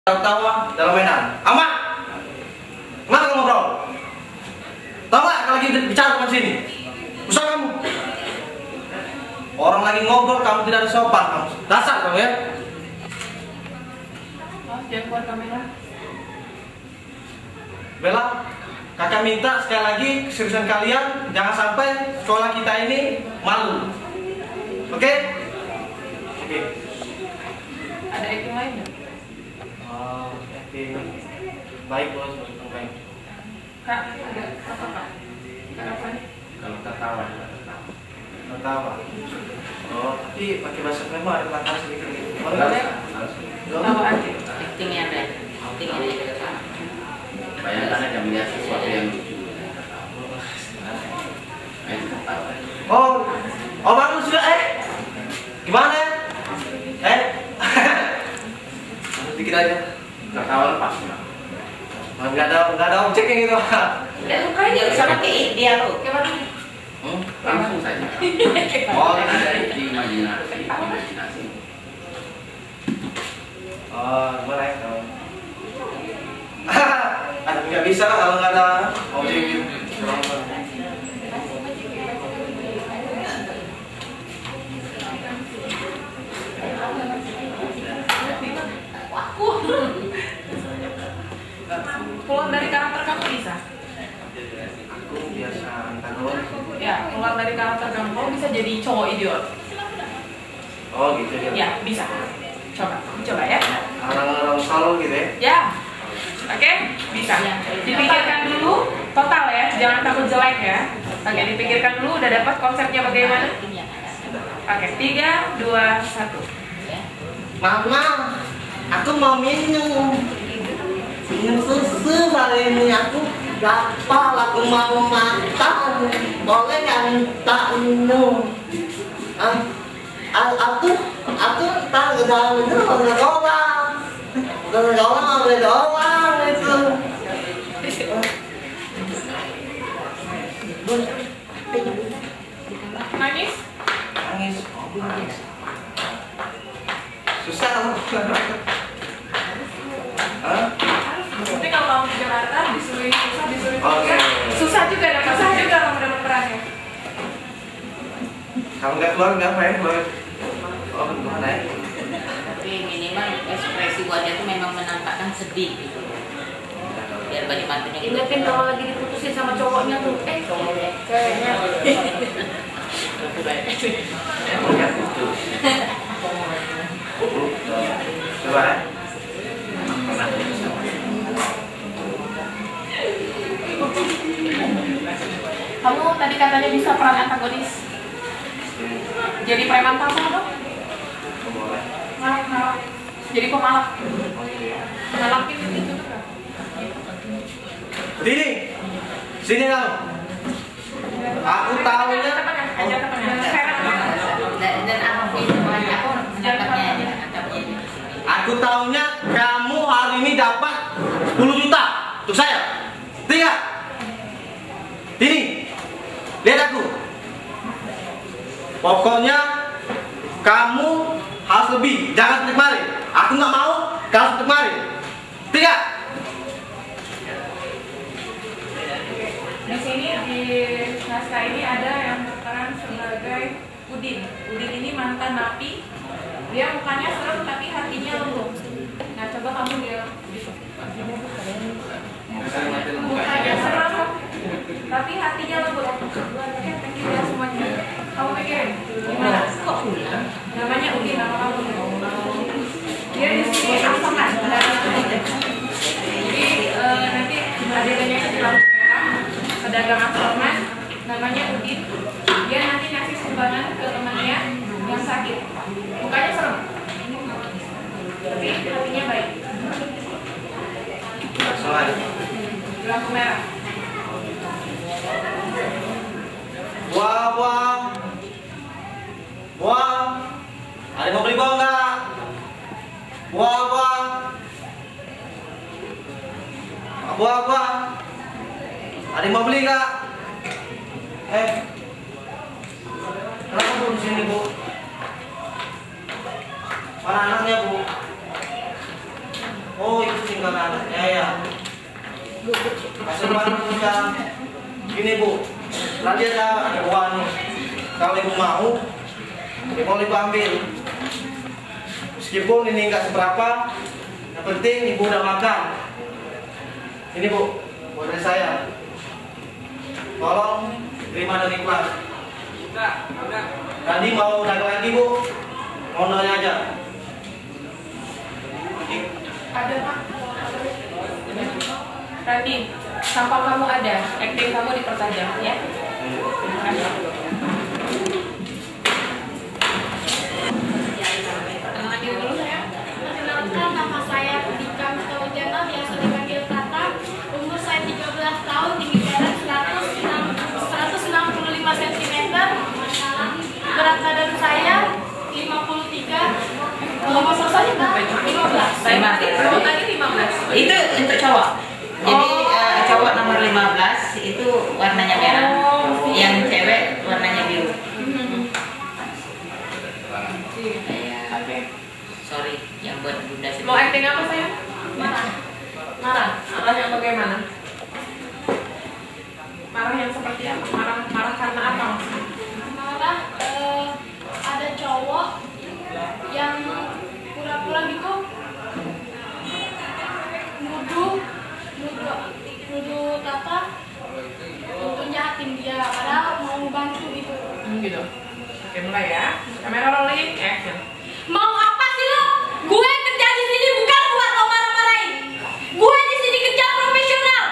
Tawa dalam mainan. Aman. Kenapa kamu ngobrol? Tahu nggak kalau lagi bicara di sini? Usah kamu. Orang lagi ngobrol kamu tidak ada sopan kamu. Dasar kamu ya. Jangan keluar kamera. Bella, kakak minta sekali lagi keseriusan kalian, jangan sampai sekolah kita ini malu. Oke? Oke. Ada acting lain nggak? Oh, oke. Baik bos, baik. Kak, ada apa kak? Kak apa nih? Kalau tertawa, tertawa. Oh, tapi pakai bahasa Palembang ada belakang sedikit. Boleh. Tawa aja. Actingnya deh, actingnya. Bayangkan aja melihat sesuatu yang lucu. Oh bagus sudah gimana? Dikit aja. Tertawa lepas nggak? Nggak ada objek yang gitu. Udah lu kan dia bisa pakai dia lo. Gimana? Langsung saja. Oh, ada di imajinasi. Oh, boleh kalau. Tapi nggak bisa kalau nggak ada objek gitu. Keluar dari karakter kamu bisa? Aku biasa antagonis. Ya, keluar dari karakter kamu bisa jadi cowok idiot. Oh gitu ya. Ya, bisa. Coba ya. Orang-orang solo gitu ya. Ya. Oke, bisa. Dipikirkan dulu total ya, jangan takut jelek ya. Oke, dipikirkan dulu udah dapat konsepnya bagaimana? Oke, 3, 2, 1. Mama, aku mau minum susu hari ini aku gatal, aku mau makan, boleh nggak minta minum? Aku tak udah minum udah doang itu. Nangis? Nangis, susah loh. Nanti kalau kamu di Jakarta disuruh Oke. susah juga kamu dapat perannya. Kalau nggak keluar nggak apa ya? Oh gimana ya? Tapi minimal ekspresi wajah itu memang menampakkan sedih gitu. Biar balik matinya. Ingetin kalau lagi diputusin sama cowoknya tuh. Kayaknya. Lihat itu. Coba ya. Kamu tadi katanya bisa peran antagonis. Jadi preman apa dong? Boleh. Ngalap. Jadi pemalak. Ngalapin itu juga. Sini kamu. Aku tahunya. Ajak teman. Dan aku itu aku mendapatnya aja. Aku tahunya kamu hari ini dapat 10 juta untuk saya. Tiga. Ini. Lihat aku. Pokoknya kamu harus lebih. Jangan seperti kemarin. Aku nggak mau kamu seperti kemarin. Tiga. Di sini di naskah ini ada yang berperan sebagai Udin. Udin ini mantan napi. Dia mukanya serem tapi hatinya lembut. Nah, coba kamu lihat. Mukanya serem tapi hatinya lembut. Oke, thank you ya semuanya. Kamu pikirin gimana? Kok pulang? Namanya Udin, nama kamu. Dia di sini asongan. Jadi nanti adegannya itu di lampu merah. Pedagang asongan, namanya Udin. Dia nanti ngasih sumbangan ke temannya yang sakit. Mukanya serem, tapi hatinya baik. Di lampu merah. Buang. Ada yang mau beli buang nggak? Buang. Ada yang mau beli nggak? Kenapa bu di sini bu? Mana anaknya bu? Oh sebenarnya. Ya. Pasal kita gini Bu, nanti ada uang nih. Kalau ibu mau, ibu ambil. Meskipun ini nggak seberapa, yang penting ibu udah makan. Ini Bu, buat dari saya. Tolong terima dari kelas. Tadi mau dagang lagi Bu, mau nanya aja. Ada Pak. Randi, sampah kamu ada, acting kamu dipertajam ya. Terima kasih. Panggil dulu ya. Perkenalkan, nama saya Dika Mustawajana, biasa dipanggil Tata. Umur saya 13 tahun, tinggi badan 165 cm. Berat badan saya 53. Nomor selesai berapa itu? 15. Saya tadi 15. Itu untuk cowok. Jadi cowok nomor 15 itu warnanya merah. Yang cewek warnanya biru. Sorry, yang buat bunda sendiri. Mau acting apa saya? Marah. Marah. Marah yang bagaimana? Marah yang seperti apa? Marah karena apa maksudnya? Malah ada cowok yang pura-pura gitu nuduh Tata untuk jahatin dia, padahal mau bantu gitu. Gitu. Oke, mulai ya. Kamera rolling, action. Mau apa sih lo? Gue kerja di sini bukan buat lo marah-marahin. Gue di sini kerja profesional.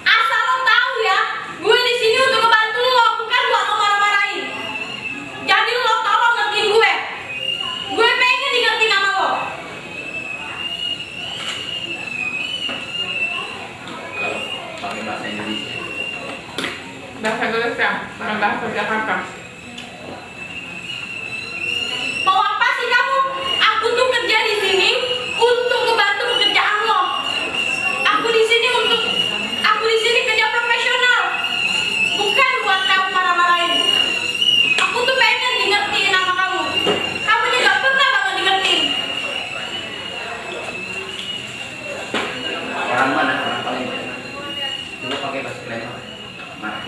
Asal lo tahu ya, gue di sini untuk membantu lo, bukan buat lo marah-marahin. Jadi lo tolong ngertiin gue. Gue pengen digertiin sama lo. Kalau pakai bahasa Indonesia. Bahasa Indonesia, bukan bahasa Jakarta. Mau apa sih kamu? Aku tuh kerja di sini untuk membantu pekerjaan lo. Aku di sini kerja profesional. Bukan buat kamu marah-marahin. Aku tuh pengen dingertiin sama kamu. Kamu juga pernah banget dingertiin. Orang mana orang paling coba pakai bahasa Palembang. Marah.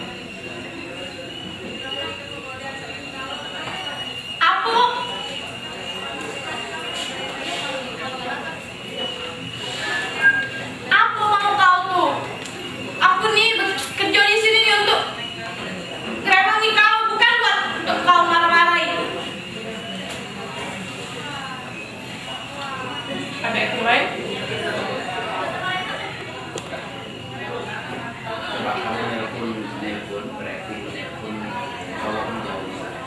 Aku mau tahu tuh. Aku nih kerja di sini nih untuk ngerewangi kau, bukan buat kau marah-marahin. Ada yang lain? Coba kamu nelpon berarti nelpon cowokmu jauh di sana.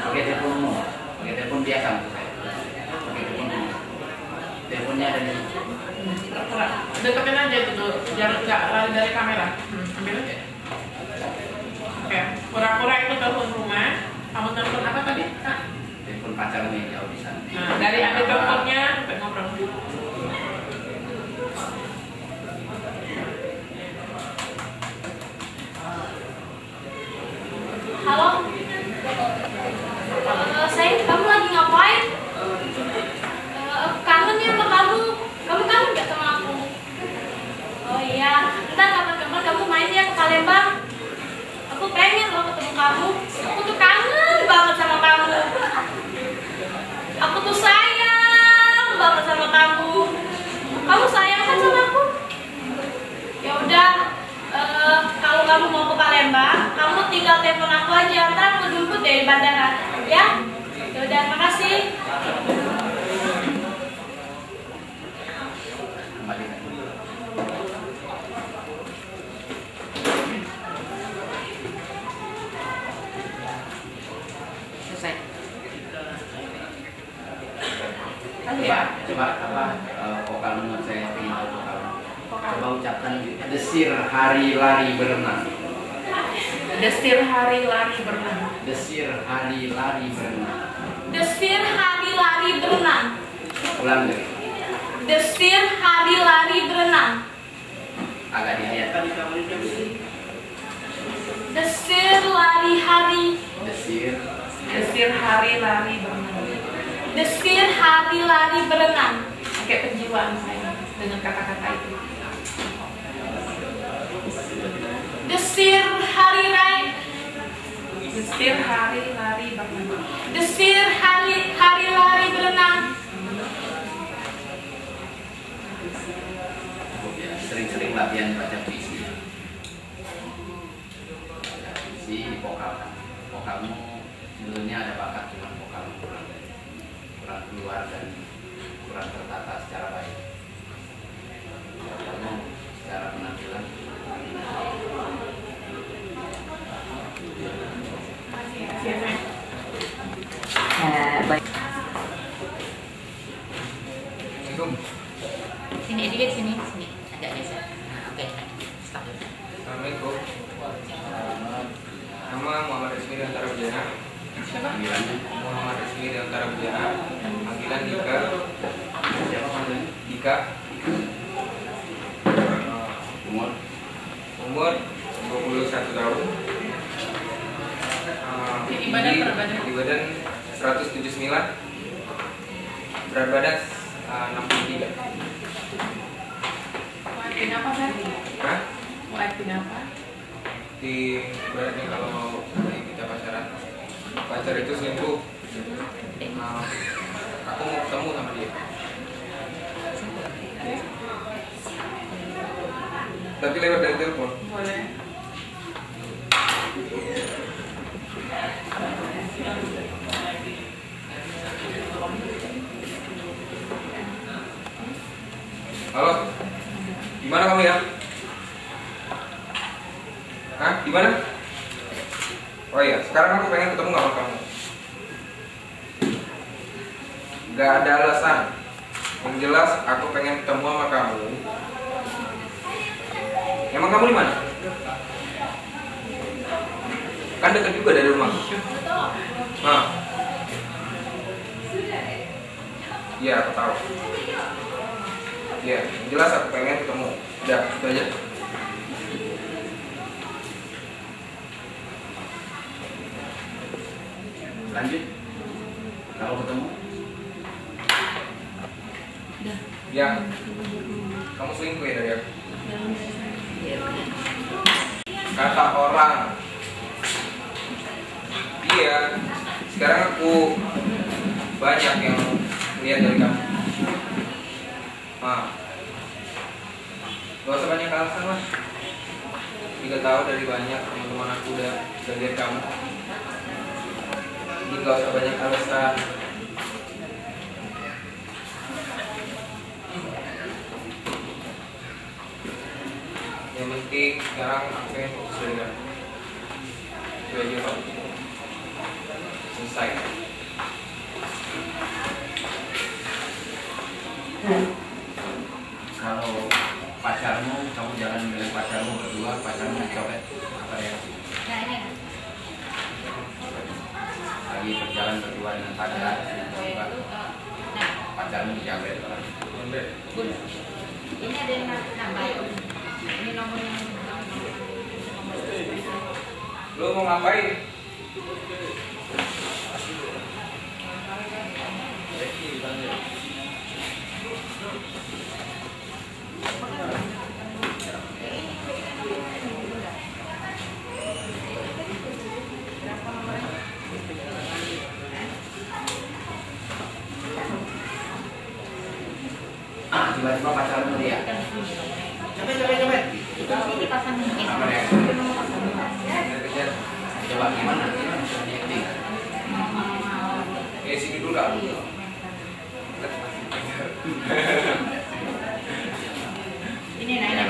Pakai teleponmu, pakai telepon biasa untuk saya. Pakai teleponnya ada di Deketin aja tuh, jangan nggak lari dari kamera. Ambil aja. Oke, pura-pura itu telepon rumah. Kamu telepon apa tadi? telepon pacarmu yang jauh di sana. Nah, dari ambil teleponnya sampai ngobrol. Halo. Sayang, kamu lagi ngapain? Kangen ya sama kamu. Kamu kangen gak sama aku? Oh iya, ntar kapan-kapan kamu main ya ke Palembang. Aku pengen loh ketemu kamu. Aku tuh kangen banget sama kamu. Aku tuh sayang banget sama kamu. Kamu sayang kan sama aku? Ya udah, kalau kamu mau ke Palembang, kamu tinggal telepon aku aja. Ntar aku jemput deh di bandara, ya? Ya udah, makasih. Selesai. Kasih Ya, Pak. coba apa vokal menurut saya ingin tahu vokal. Coba ucapkan desir hari lari berenang. Desir hari lari berenang. Desir hari lari berenang. Desir hari lari berenang. Ulang lagi. Desir hari lari berenang. Agak dihayatkan. Desir lari hari. Desir hari lari berenang. Desir hari lari berenang. Pakai penjiwaan saya. dengan kata-kata itu. Desir hari raya, Desir hari lari berenang. desir hari lari berenang. Sering-sering latihan baca puisi. Puisi vokal. Vokalmu sebetulnya ada bakat, cuma vokalmu kurang keluar dan kurang tertata secara baik. Vokalmu secara penampilan. Baik. Assalamualaikum. Sini dikit, sini agak geser. Nah, oke. Stop. Assalamualaikum. Nama Muhammad Rizmi Antara Bujana. Panggilannya Muhammad Rizmi Antara Bujana. Panggilan Dika. siapa panggilannya? Dika. Umur? Umur 21 tahun. Tinggi badan, berat badan? Tinggi badan 179. Berat badan 63. Mau admin apa kan? Hah? Mau admin apa? Di ibaratnya kalau kita pacaran, pacar itu selingkuh. Aku mau ketemu sama dia. Tapi lewat dari telepon. Boleh. Halo, di mana kamu ya? Hah? Di mana? Oh iya, sekarang aku pengen ketemu sama kamu. Gak ada alasan. Yang jelas aku pengen ketemu sama kamu. Emang kamu di mana? Kan dekat juga dari rumah. Nah. Iya, aku tahu. Iya, yang jelas aku pengen ketemu. Udah, itu aja. Lanjut. Kalau ketemu? Ya. Kamu selingkuh ya dari aku? Kata orang. Iya. Sekarang aku banyak yang lihat dari kamu. Gak usah banyak alasan lah. Juga tahu dari banyak teman-teman aku udah lihat kamu. Jadi gak usah banyak alasan. Yang penting sekarang aku pengen fokus dari kamu. Itu aja Pak. Selesai. Kalau pacarmu, kamu jalan dengan pacarmu berdua, pacarmu dicopet, apa ya? Lagi berjalan berdua dengan pacar, tiba-tiba pacarmu dicopet orang. Ini ada yang nambah. Ini nomornya. Lu mau ngapain? Tiba-tiba pacarmu dia. Cepet. Ini pasang ini. Apa ya? Kejar. Coba gimana? Acting. Sini dulu kak. Ini naik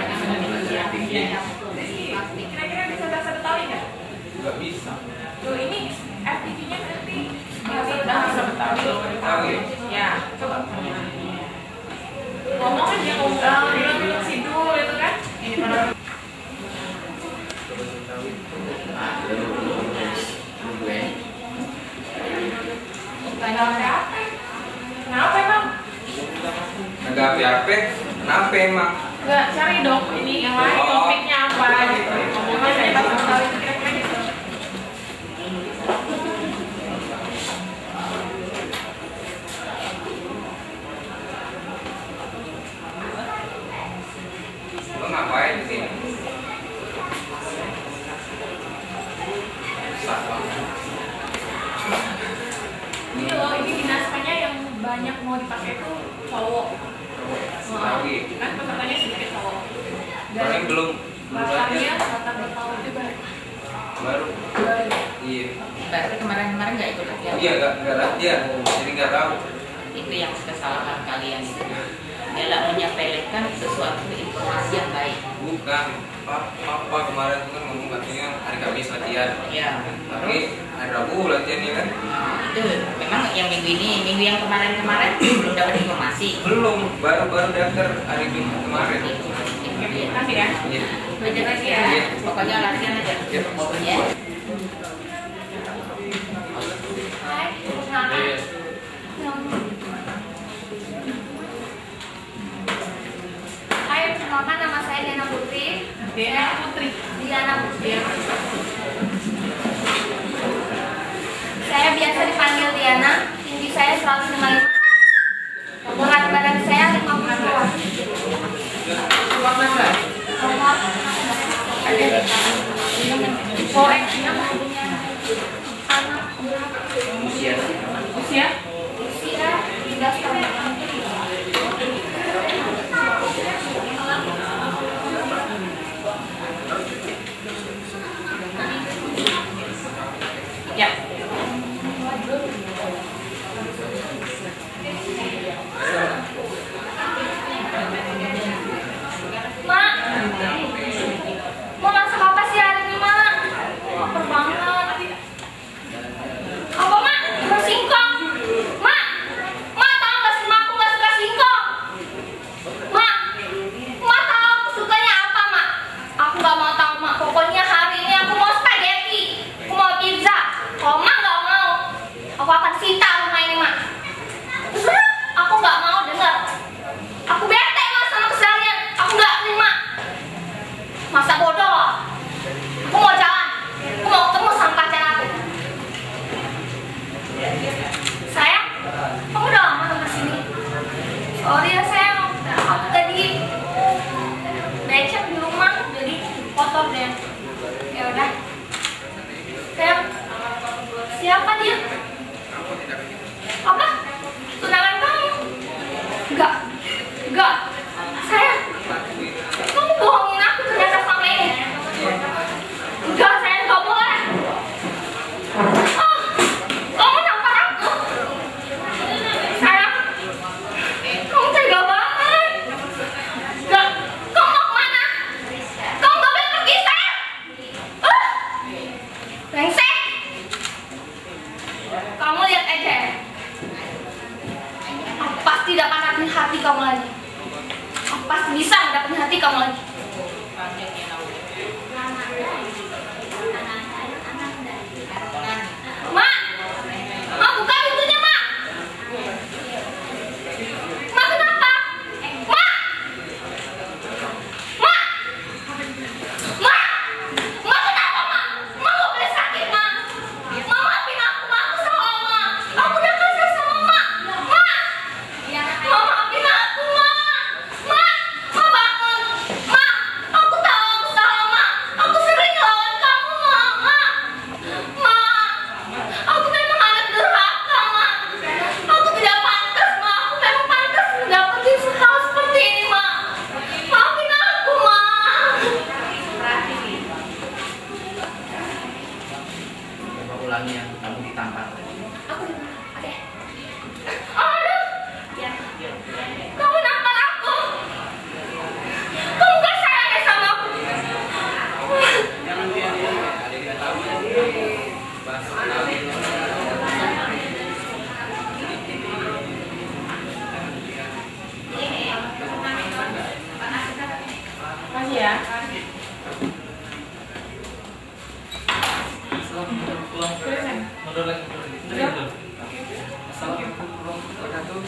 Kira-kira bisa bahasa Betawi nggak? Gak bisa. Tuh ini FTV-nya nanti bahasa Betawi. Betawi. Ya, coba. Ngomong aja bilang sidul itu kan? Ini pada Lu gue. tanggal apa? Kenapa emang? Agak apa-apa. Kenapa emang? Enggak, cari dong ini yang lain topiknya apa gitu. Ngomongnya kayak bahasa Betawi kira-kira gitu. belum Batangnya latihan. batang bertahun juga. Baru. Iya. Berarti kemarin-kemarin nggak ikut latihan? Iya, nggak latihan. Jadi nggak tahu. Itu yang kesalahan kalian itu. Dia nggak menyampaikan sesuatu informasi yang baik. Bukan. Papa kemarin tuh kan ngomong katanya hari Kamis latihan. Ya. Tapi hari Rabu latihannya kan? Itu memang yang minggu yang kemarin belum dapat informasi. Belum. Baru daftar hari Jumat kemarin. Kasih ya. Iya. Belajar lagi ya. Iya. Pokoknya latihan aja. Iya. Pokoknya. Hai, perkenalkan. Iya. Hai, perkenalkan nama saya Diana Putri. Diana Putri. Diana Putri. Saya biasa dipanggil Diana. Tinggi saya 155. Berat badan saya 50 kg. Ruang mana? Korek. Anak Usia. Usia? usia 13 tahun. Ya. Mak, mau masak apa sih hari ini, Mak? Lapar banget. Apa, Mak? Mau singkong? Mak, tahu nggak sih, Mak, aku nggak suka singkong. Mak tahu aku sukanya apa, Mak? Aku nggak mau tahu, Mak. Pokoknya hari ini aku mau spaghetti, aku mau pizza. Kalau Mak nggak mau, aku akan sita rumah ini, Mak. Terserah, aku nggak mau dengar. Aku bete, Mak, sama kesalahan. Aku nggak terima. Masa bodoh. Aku mau jalan. Aku mau ketemu sama pacar aku. Sayang, kamu udah lama nunggu sini. Sorry ya sayang, aku tadi becek di rumah, jadi kotor deh. Ya udah. Sayang, siapa dia? Apa? Tunangan kamu? Enggak. Sayang, kamu bohongin aku ternyata sama ini. Enggak, sayang, nggak boleh. Kamu nampar aku. Sayang, kamu tega banget. Enggak, kamu mau kemana? Kamu nggak boleh pergi, sayang. Brengsek. Kamu lihat aja. Aku pasti dapatin hati kamu lagi. Aku pasti bisa dapetin hati kamu lagi. Mak, buka pintunya, Mak. Mak, kenapa? Mak, kenapa, Mak? Mak gak boleh sakit, Mak. Mak, maafin aku, Mak. Aku salah, Mak. Aku udah kasar sama Mak. Mak, maafin aku, Mak. Mak bangun. Mak, aku tahu aku salah, Mak. Aku sering lawan kamu, Mak. Aku memang anak durhaka, Mak. Aku tidak pantas, Mak. Aku memang pantas mendapatkan hal seperti ini, Mak. Maafin aku, Mak. Coba ulangi yang kamu ditampar. Aku ada. Aduh. Kamu nampar aku. Kamu gak sayang ya sama aku. Kasih ya. Assalamualaikum warahmatullahi wabarakatuh.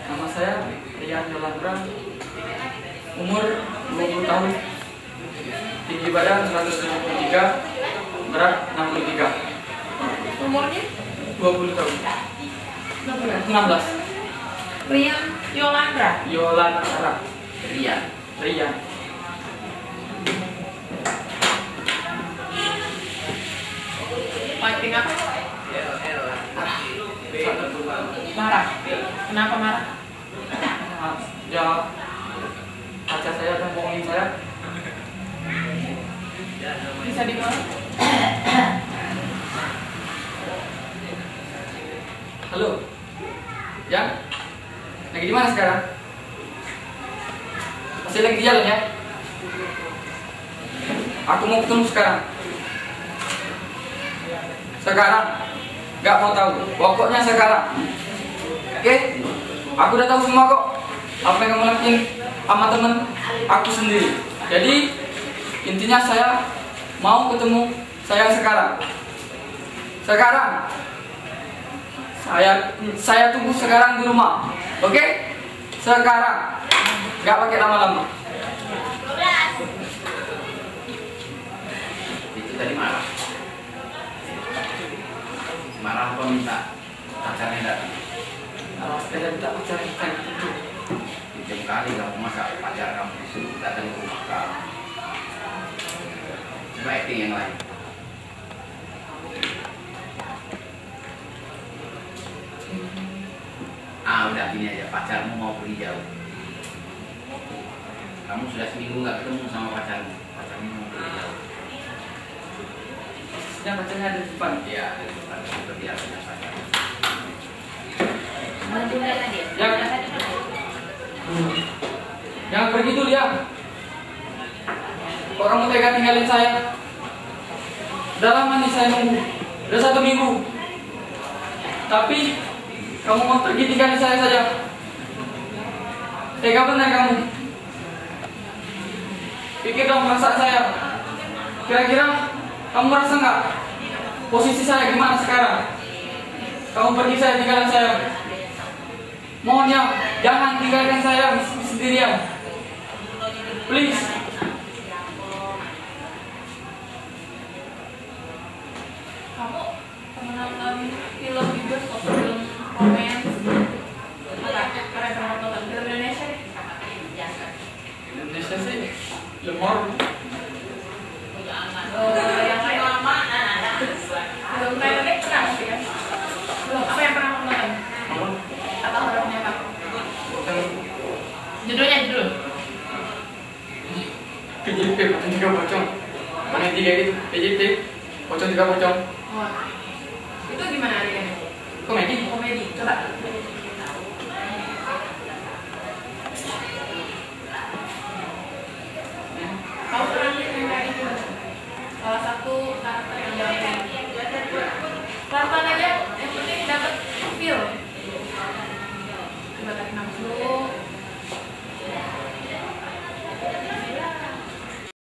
Nama saya Rian Yolandra, umur 20 tahun, tinggi badan 173, berat 63, Umurnya? 20 tahun, 16. Rian Yolandra. Yolandra, Rian. Rian. Fighting apa? Marah. Kenapa marah? Ya, pacar saya dan bohongin saya. Bisa dimulai. Halo. Ya? Lagi di mana sekarang? Masih lagi di jalan ya? Aku mau ketemu sekarang. Sekarang. Gak mau tahu. Pokoknya sekarang. Oke? Aku udah tahu semua kok. Apa yang kamu lakuin sama temen aku sendiri. Jadi intinya saya mau ketemu saya sekarang. Sekarang. Saya tunggu sekarang di rumah. Oke? Sekarang. Gak pakai lama-lama. Itu tadi marah. Marah apa minta pacarnya datang? Kalau sepeda minta pacaran itu. Setiap kali kamu masa pacar kamu disuruh datang ke rumah kamu. Coba acting yang lain. Udah gini aja, pacarmu mau pergi jauh. Kamu sudah seminggu nggak ketemu sama pacarmu. Pacarmu mau pergi jauh. Sedang pacarnya ada di depan. Iya, ada di depan. Berbiasa dengan pacar. Menunda tadi. Ya. Jangan pergi dulu ya. Kok kamu tega tinggalin saya? Udah lama nih saya nunggu. Udah 1 minggu. Tapi kamu mau pergi tinggalin saya saja. Tega benar kamu. Pikir dong perasaan saya. Kira-kira kamu merasa nggak posisi saya gimana sekarang? Kamu pergi saya tinggalin saya. Mohon ya, jangan tinggalkan saya sendirian. Please. Kamu pernah nonton film di bioskop, film romance, apa? Kalian pernah nonton film Indonesia? Indonesia sih lemor. Yang lain lama, film Titanic pernah sih kan? Belum. Apa yang pernah kamu nonton? Apa horornya apa? Judul. PJT, pocong 3 pocong. Mana yang 3 itu? PJT, pocong 3 pocong. Oh. Itu gimana adegannya? Komedi. Coba. Kamu pernah lihat yang kayak gitu? Salah satu karakter yang dapat karakter aja yang penting dapat feel. Coba tarik nafas dulu.